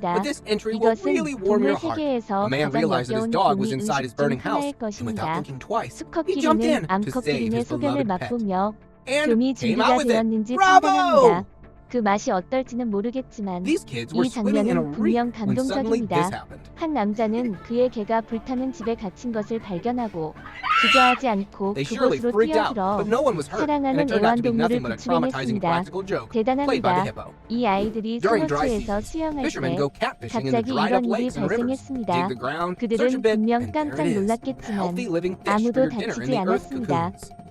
않습니다. But this entry will 이것은 really warm 동물 your heart. 세계에서 A man 가장 realized that his 역겨운 dog was 동물 inside his 음식 중 burning house, 하나일 and without 것입니다. thinking twice, he jumped 수컷기린은 in to save 암컷기린의 his 소견을 beloved pet. 맛보며 And 좀이 came 준비가 out with it. 되었는지 Bravo! 판단합니다. 그 맛이 어떨지는 모르겠지만 These kids were 이 swimming in a 장면은 reef 분명 when suddenly this 감동적입니다. happened. 한 남자는 그의 개가 불타는 집에 갇힌 것을 발견하고 주저하지 않고 They surely 그곳으로 freaked out, 뛰어들어 but no one was hurt, and 사랑하는 it turned out to be nothing 애완동물을 but a traumatizing 구출해냈습니다. practical joke played by the 대단합니다. hippo. 이 아이들이 During dry 스무스에서 seasons, 수영할 fishermen 때 go catfishing in the 갑자기 dried up 이런 일이 lakes and rivers, 발생했습니다. dig the ground, search a 그들은 bit, 분명 and there 깜짝 it is, 놀랐겠지만 healthy living fish for 아무도 your dinner in 다치지 the earth 않았습니다. cocoons.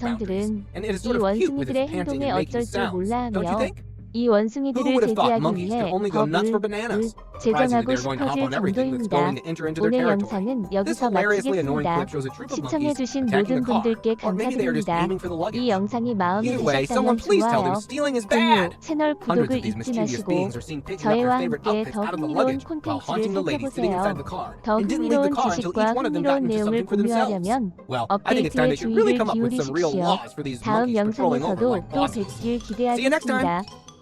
no boundaries. 여성들은 And it is 이 sort of cute with 원숭이들의 his panting 행동에 and making 어쩔 줄 sounds, 몰라하며 don't you think? 이 Who 원숭이들을 would have thought 제지하기 monkeys 위해 could only go nuts for 법을 bananas? 제정하고 Surprisingly, they're going to hop 싶어질 on everything that's 정도입니다. going to enter into their 오늘 territory. 영상은 This 여기서 hilariously annoying 마치겠습니다. clip shows a troop of monkeys 시청해주신 attacking 모든 a car. 분들께 Or maybe they are just 감사드립니다. aiming for the luggage. 이 영상이 마음에 Either way, 드셨다면 someone please tell them 좋아요, stealing is 공유, bad. 채널 Hundreds 구독을 of these 잊지 mischievous 마시고 beings are seen picking up 저희와 their favorite 함께 outfits 더 out of the 흥미로운 luggage while 콘텐츠를 haunting the lady sitting 살펴보세요. inside the car 더 and didn't leave 흥미로운 the car until 지식과 each one of them got 흥미로운 into 내용을 something for themselves. 공유하려면 Well, I think it's time 업데이트에 they should really 주의를 come up with some real 기울이십시오. laws for these 다음 monkeys patrolling over 영상에서도 like 또 bosses. 뵙길 See you next time. 기대하겠습니다.